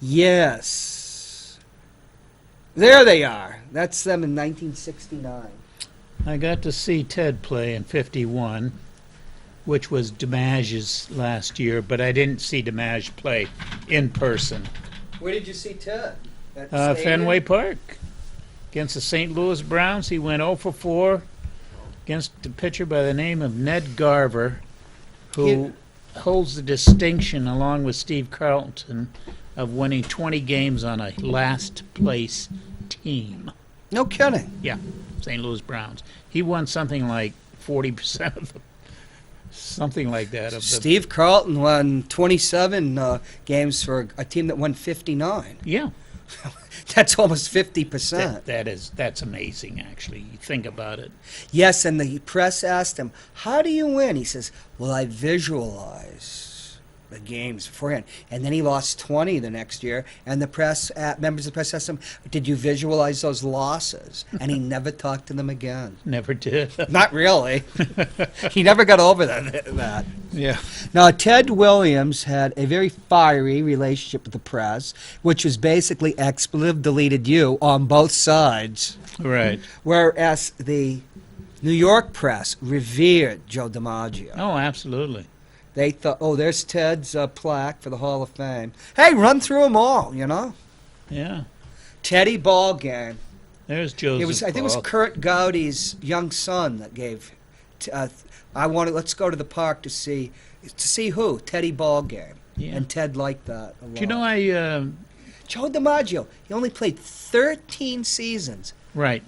Yes. There they are. That's them in 1969. I got to see Ted play in '51, which was DiMaggio's last year, but I didn't see DiMaggio play in person. Where did you see Ted? At the stadium? Fenway Park against the St. Louis Browns. He went 0 for 4 against a pitcher by the name of Ned Garver, who holds the distinction, along with Steve Carlton, of winning 20 games on a last place team. No kidding. Yeah, St. Louis Browns. He won something like 40% of them. Something like that. Of the, Steve Carlton won 27 games for a team that won 59. yeah, That's almost 50%. that's amazing, actually. You think about it. Yes, and the press asked him, how do you win? He says, well, I visualize the games beforehand. And then he lost 20 the next year, and the press, members of the press asked him, did you visualize those losses? And he never talked to them again. Never did. Not really. He never got over that. Yeah. Now, Ted Williams had a very fiery relationship with the press, which was basically expletive deleted you on both sides, Right. whereas the New York press revered Joe DiMaggio. Oh, absolutely. They thought, oh, there's Ted's plaque for the Hall of Fame. Hey, run through them all, Yeah. Teddy ball game. There's Joseph. It was, I think it was Ball. Kurt Gowdy's young son that gave. Let's go to the park to see who Teddy ball game, Yeah. and Ted liked that a lot. Do you know Joe DiMaggio? He only played 13 seasons. right.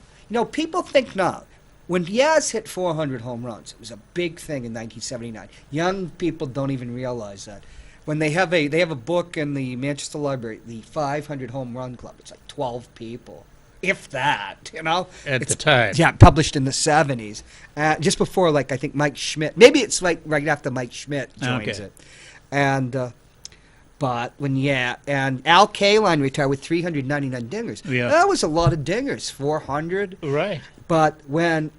People think now. When Yaz hit 400 home runs, it was a big thing in 1979. Young people don't even realize that. When they have a book in the Manchester Library, the 500 home run club. It's like 12 people if that, you know. At It's- the time. Yeah, published in the 70s, just before, like, I think Mike Schmidt. Maybe it's like right after Mike Schmidt joins Okay. it, and and Al Kaline retired with 399 dingers. Yeah. That was a lot of dingers, 400. Right. But when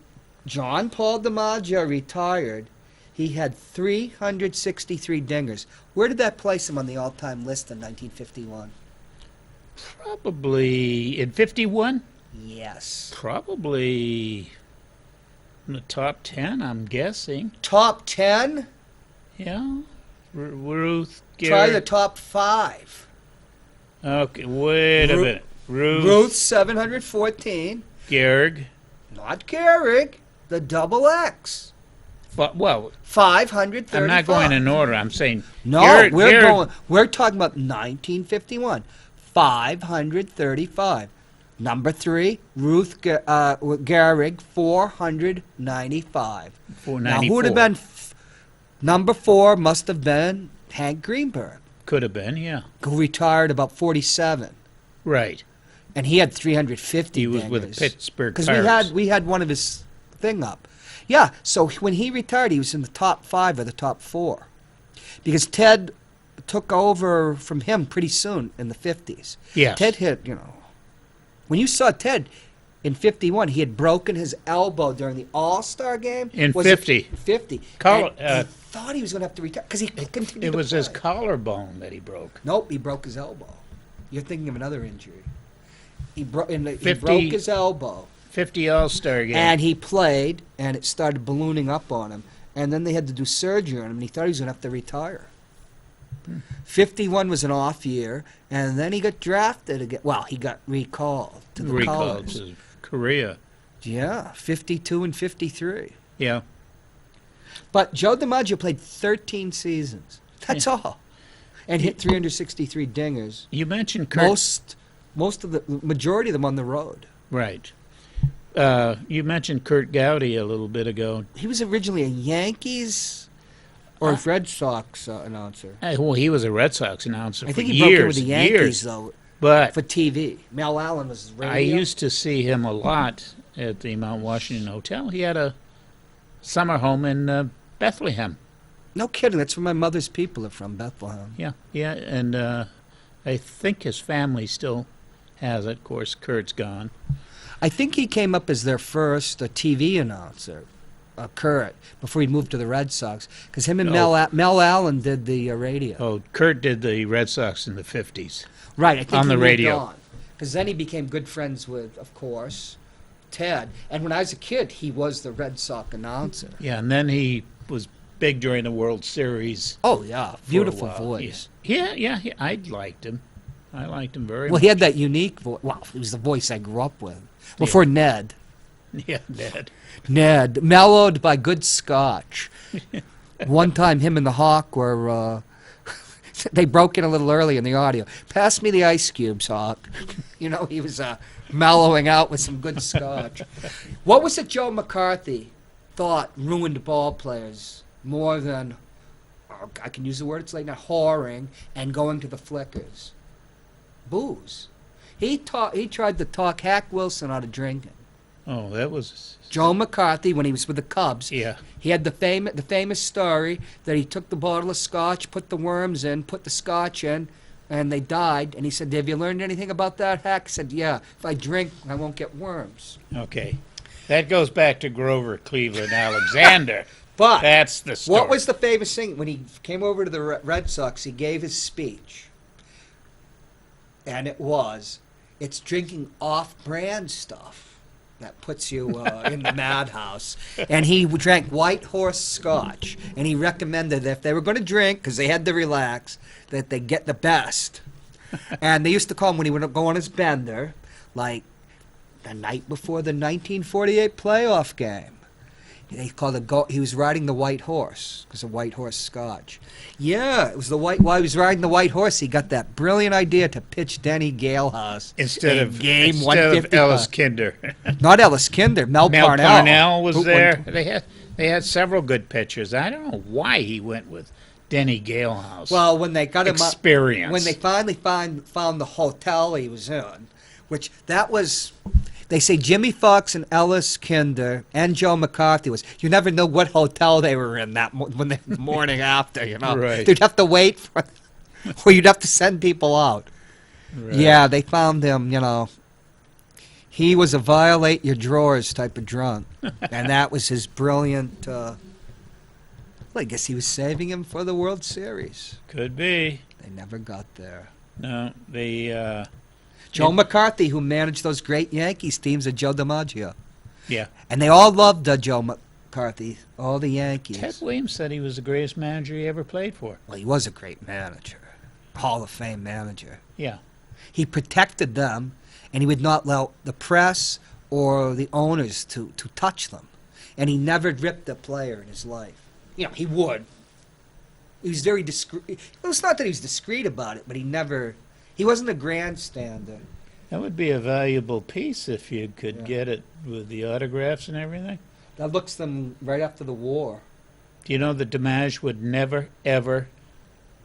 John Paul DiMaggio retired, he had 363 dingers. Where did that place him on the all-time list in 1951? Probably in 51. Yes. Probably in the top 10, I'm guessing. Top 10? Yeah. Ruth. Try the Garrett. top 5. Okay, wait a Ru- minute. Ruth. Ruth, 714. Gehrig. Not Gehrig. The double X. Well, 535. I'm not going in order. I'm saying No, Gehrig- we're talking about 1951. 535. Number 3, Ruth Gehrig, 495. Now, who would have 494. been number 4? Must have been Hank Greenberg, Could have been, yeah. who retired about 47, Right. and he had 350. He was with the dingers. Pittsburgh Because Pirates. we had one of his thing up. Yeah, so when he retired, he was in the top 5 or the top 4, because Ted took over from him pretty soon in the 50s. Yes. Ted hit, when you saw Ted in 51, he had broken his elbow during the All-Star game. In Was it 50. 50. Collar- And he thought he was going to have to retire because he continued It to was his play. collarbone that he broke. Nope, he broke his elbow. You're thinking of another injury. He 50 broke his elbow. 50 All-Star game. And he played, and it started ballooning up on him. And then they had to do surgery on him, and he thought he was going to have to retire. 51 was an off year, and then he got drafted again. Well, he got recalled to the recalled Colors. to Korea. Yeah, 52 and 53. Yeah. But Joe DiMaggio played 13 seasons. That's all. And hit 363 dingers. You mentioned Kurt. Most of the majority of them on the road. Right. You mentioned Kurt Gowdy a little bit ago. He was originally a Yankees or Red Sox announcer. Well, he was a Red Sox announcer I for think he years. broke in with the Yankees, years. though, But for TV. Mel Allen was his radio. I used to see him a lot at the Mount Washington Hotel. He had a summer home in Bethlehem. No kidding. That's where my mother's people are from, Bethlehem. Yeah, yeah, and I think his family still has it. Of course, Kurt's gone. I think he came up as their first TV announcer, Kurt, before he moved to the Red Sox. Because him and Mel Allen did the radio. Oh, Kurt did the Red Sox in the 50s. Right, I think on he the moved radio. on. Because then he became good friends with, of course, Ted. And when I was a kid, he was the Red Sox announcer. Yeah, and then he was big during the World Series. Oh, yeah. for a Beautiful while. voice. Yeah, I liked him. I liked him very Well, much. he had that unique voice. Well, it was the voice I grew up with. Before Ned. Yeah, Ned. Ned, mellowed by good scotch. One time, him and the Hawk were, they broke in a little early in the audio. Pass me the ice cubes, Hawk. He was mellowing out with some good scotch. What was it Joe McCarthy thought ruined ball players more than, I can use the word it's late now, whoring and going to the flickers? Booze. He tried to talk Hack Wilson out of drinking. Oh, that was... Joe McCarthy, when he was with the Cubs, Yeah. he had the famous story that he took the bottle of scotch, put the worms in, put the scotch in, and they died. And he said, "Have you learned anything about that, Hack?" He said, "Yeah, if I drink, I won't get worms." Okay. That goes back to Grover Cleveland Alexander. But That's the story. what was the famous thing? When he came over to the Red Sox, he gave his speech. And it's drinking off-brand stuff that puts you in the madhouse. And he drank White Horse Scotch. And he recommended that if they were going to drink, because they had to relax, that they get the best. And they used to call him when he would go on his bender, like the night before the 1948 playoff game. They called it he was riding the White Horse because of White Horse Scotch. Yeah, it was while he was riding the White Horse, he got that brilliant idea to pitch Denny Galehouse Instead in of game Ellis 155. Kinder. Not Ellis Kinder, Mel Parnell was Who- there. They had several good pitchers. I don't know why he went with Denny Galehouse. Well, when they got him Experience. when they finally found the hotel he was in, which that was, they say Jimmy Fox and Ellis Kinder and Joe McCarthy was, you never know what hotel they were in that when the morning after, you know. Right. They'd have to wait for, or you'd have to send people out. Right. Yeah, they found him, you know. He was a violate your drawers type of drunk. And that was his brilliant, well, I guess he was saving him for the World Series. Could be. They never got there. No, they. Joe McCarthy, who managed those great Yankees teams, and Joe DiMaggio. Yeah. And they all loved Joe McCarthy, all the Yankees. Ted Williams said he was the greatest manager he ever played for. Well, he was a great manager, Hall of Fame manager. Yeah. He protected them, and he would not allow the press or the owners to touch them. And he never ripped a player in his life. You know, he would. He was very discreet. It was not that he was discreet about it, but he wasn't a grandstander. That would be a valuable piece if you could get it with the autographs and everything. That looks them right after the war. Do you know that DiMaggio would never, ever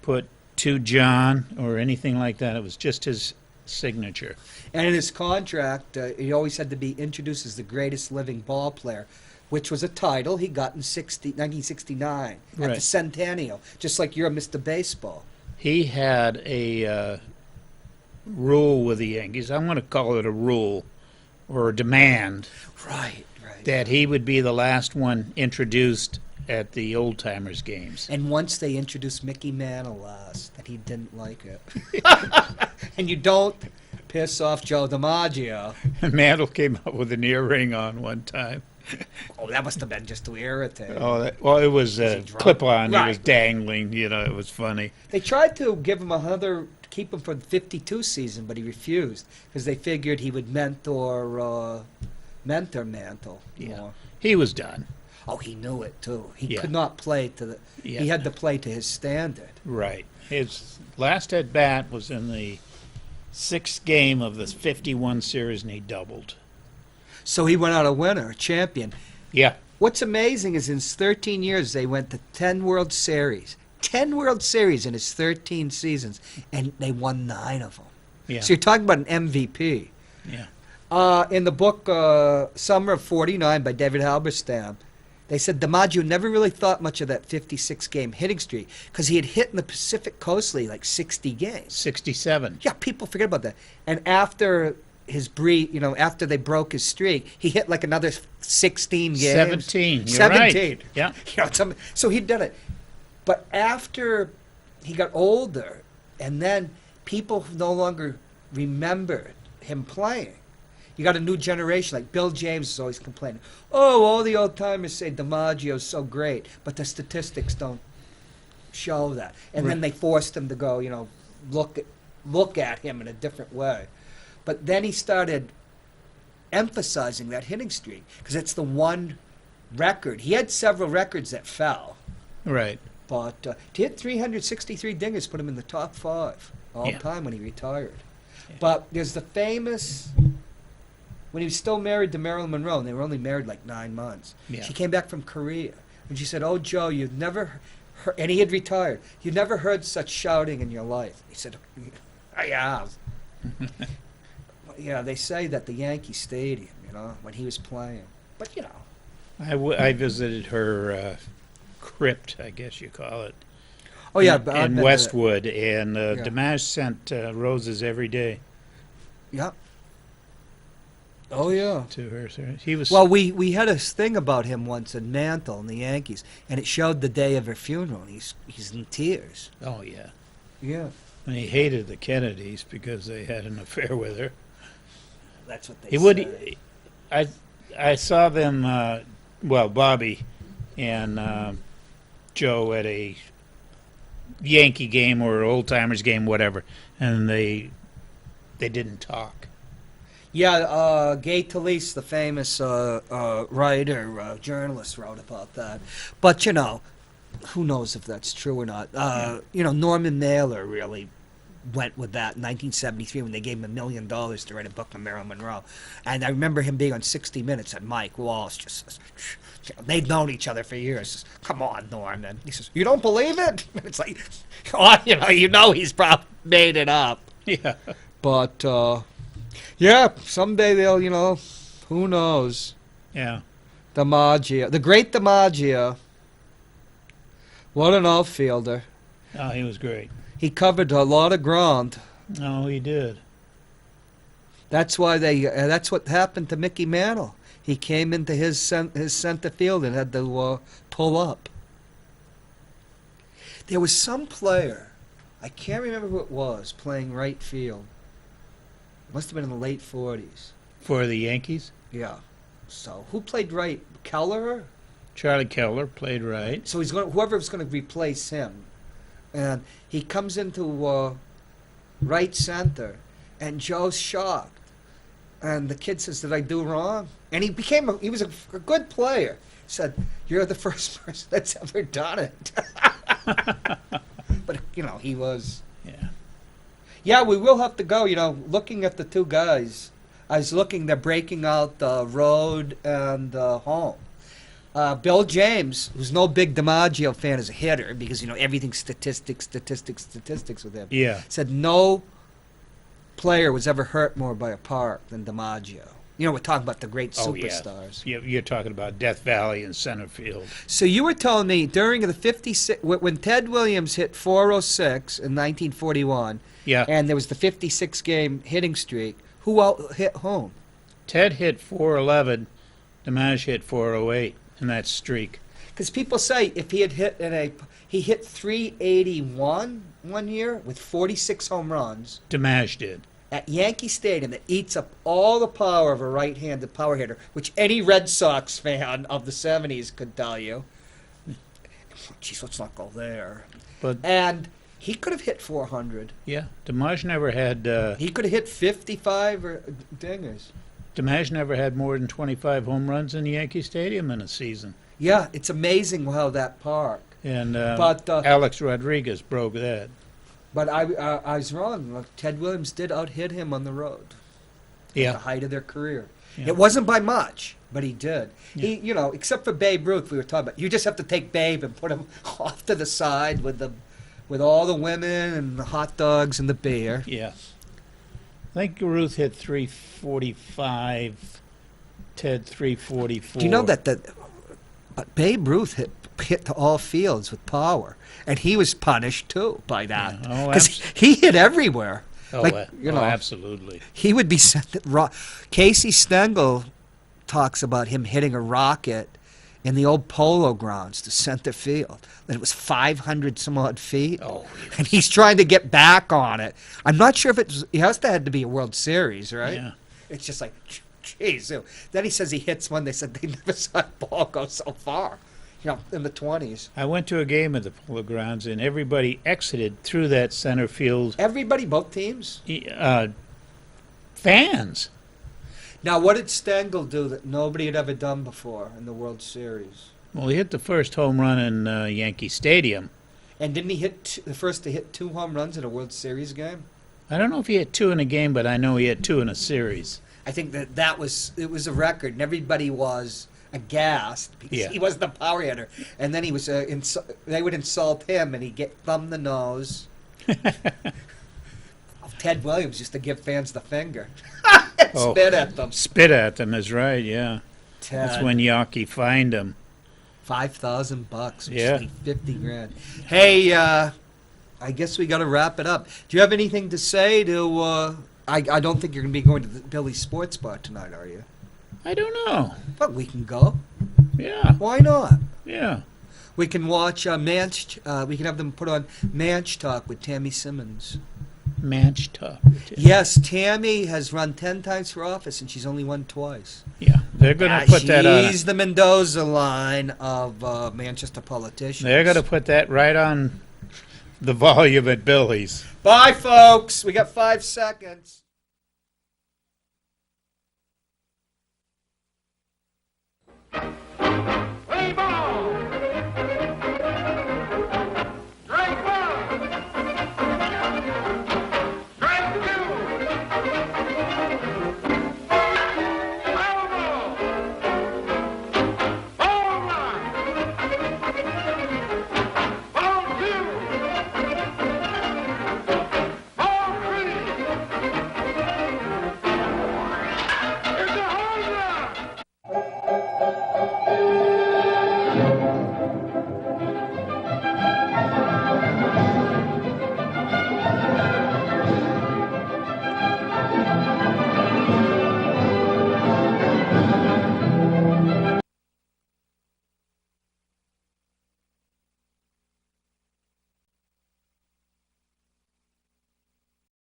put to John or anything like that? It was just his signature. And in his contract, he always had to be introduced as the greatest living ball player, which was a title he got in 1969 at Right. the Centennial, just like you're Mr. Baseball. He had a rule with the Yankees. I'm going to call it a rule or a demand Right, right. that he would be the last one introduced at the old timers games. And once they introduced Mickey Mantle last, and he didn't like it. And you don't piss off Joe DiMaggio. And Mantle came up with an earring on one time. Oh, that must have been just to irritate. Well, it was a he drunk? clip-on. He Right. was dangling. You know, it was funny. They tried to give him keep him for the 52 season, but he refused because they figured he would mentor Mantle. Yeah. More. He was done. Oh, he knew it too. He Yeah. could not play to the. Yeah. He had to play to his standard. Right. His last at bat was in the 6th game of the 51 series, and he doubled. So he went out a winner, a champion. Yeah. What's amazing is in his 13 years, they went to 10 World Series. 10 World Series in his 13 seasons, and they won 9 of them. Yeah. So you're talking about an MVP. Yeah. In the book Summer of 49 by David Halberstam, they said DiMaggio never really thought much of that 56-game hitting streak because he had hit in the Pacific Coast League like 60 games. 67. Yeah, people forget about that. And after after they broke his streak, he hit like another 16 games. 17. You're 17. right. Yeah. You know, so he'd done it. But after he got older, and then people no longer remembered him playing. You got a new generation, like Bill James is always complaining. Oh, all the old timers say DiMaggio's so great, but the statistics don't show that. And then they forced him to go, look at him in a different way. But then he started emphasizing that hitting streak because it's the one record. He had several records that fell, Right. but to hit 363 dingers put him in the top 5 all time when he retired. Yeah. But there's the famous, when he was still married to Marilyn Monroe, and they were only married like 9 months. Yeah. She came back from Korea, and she said, "Oh, Joe, you've never heard," and he had retired, "you never heard such shouting in your life." He said, "I have." Yeah, they say that the Yankee Stadium, when he was playing. But, I visited her crypt, I guess you call it. Oh, yeah. In Westwood, and DiMaggio sent roses every day Yeah. Oh, yeah. to her. So he was. Well, we had a thing about him once in Mantle in the Yankees, and it showed the day of her funeral. And he's in tears. Oh yeah. Yeah. And he hated the Kennedys because they had an affair with her. That's what they He say. would. I saw them. Bobby and Joe at a Yankee game or old timers game, whatever, and they didn't talk. Yeah, Gay Talese, the famous writer, journalist, wrote about that. But, who knows if that's true or not. Norman Mailer really went with that in 1973 when they gave him $1 million to write a book on Marilyn Monroe. And I remember him being on 60 Minutes and Mike Walsh just, they'd known each other for years. Just, "Come on, Norman." He says, "You don't believe it?" And it's like, he's probably made it up. Yeah. But Yeah, someday they'll, who knows? Yeah. DiMaggio, the great DiMaggio. What an outfielder. Oh, he was great. He covered a lot of ground. Oh, he did. That's why that's what happened to Mickey Mantle. He came into his center field and had to pull up. There was some player, I can't remember who it was, playing right field. It must have been in the late 40s. For the Yankees, Yeah. So who played right? Keller? Charlie Keller played right. So whoever was going to replace him, and he comes into right center, and Joe's shocked. And the kid says, "Did I do wrong?" And he was a good player. He said, "You're the first person that's ever done it." But he was. Yeah. Yeah, we will have to go. Looking at the two guys, I was looking. They're breaking out road and home. Bill James, who's no big DiMaggio fan, is a hitter because everything's statistics with him. Yeah. Said no player was ever hurt more by a park than DiMaggio. We're talking about the great superstars. Yeah. You're talking about Death Valley and center field. So you were telling me during the 56 when Ted Williams hit 406 in 1941, Yeah. and there was the 56 game hitting streak. Who out hit home? Ted hit 411. DiMaggio hit 408 in that streak. Because people say if he had he hit 381 one year with 46 home runs DiMaggio did. at Yankee Stadium that eats up all the power of a right-handed power hitter, which any Red Sox fan of the 70s could tell you. Geez, let's not go there. But And he could have hit 400. yeah, DiMaggio never had He could have hit 55 dingers. DiMaggio never had more than 25 home runs in Yankee Stadium in a season. Yeah, it's amazing how that park. And But Alex Rodriguez broke that. But I was wrong. Look, Ted Williams did out-hit him on the road. At the Yeah. height of their career. Yeah. It wasn't by much, but he did. Yeah. He, except for Babe Ruth, we were talking about. You just have to take Babe and put him off to the side with all the women and the hot dogs and the beer. Yeah. I think Ruth hit 345, Ted 344. Do you know that but Babe Ruth hit to all fields with power, and he was punished too by that Yeah. Oh, because he hit everywhere. Oh, absolutely. He would be sent. Casey Stengel talks about him hitting a rocket in the old Polo Grounds to center field. And it was 500 some odd feet. Oh, And he's trying to get back on it. I'm not sure if it has to be a World Series, right? Yeah. It's just like, geez. Then he says he hits one. They said they never saw a ball go so far, in the 20s. I went to a game at the Polo Grounds, and everybody exited through that center field. Everybody, both teams. Fans. Now, what did Stengel do that nobody had ever done before in the World Series? Well, he hit the first home run in Yankee Stadium. And didn't he hit the first to hit 2 home runs in a World Series game? I don't know if he hit 2 in a game, but I know he hit 2 in a series. I think it was a record, and everybody was aghast because Yeah. he wasn't a power hitter. And then he was they would insult him, and he'd get thumbed the nose. Ted Williams used to give fans the finger. Oh. Spit at them. Spit at them is right, yeah. Ted. That's when Yawkey fined him. $5,000, which Yeah. is like 50 grand. Hey, I guess we got to wrap it up. Do you have anything to say to? I don't think you're going to be going to the Billy's Sports Bar tonight, are you? I don't know. But we can go. Yeah, Why not? yeah. We can watch Manch. We can have them put on Manch Talk with Tammy Simmons. Manch Talk. Yes, Tammy has run 10 times for office, and she's only won twice. Yeah, they're going to put that on. She's the Mendoza line of Manchester politicians. They're going to put that right on the volume at Billy's. Bye, folks. We got 5 seconds. Play ball!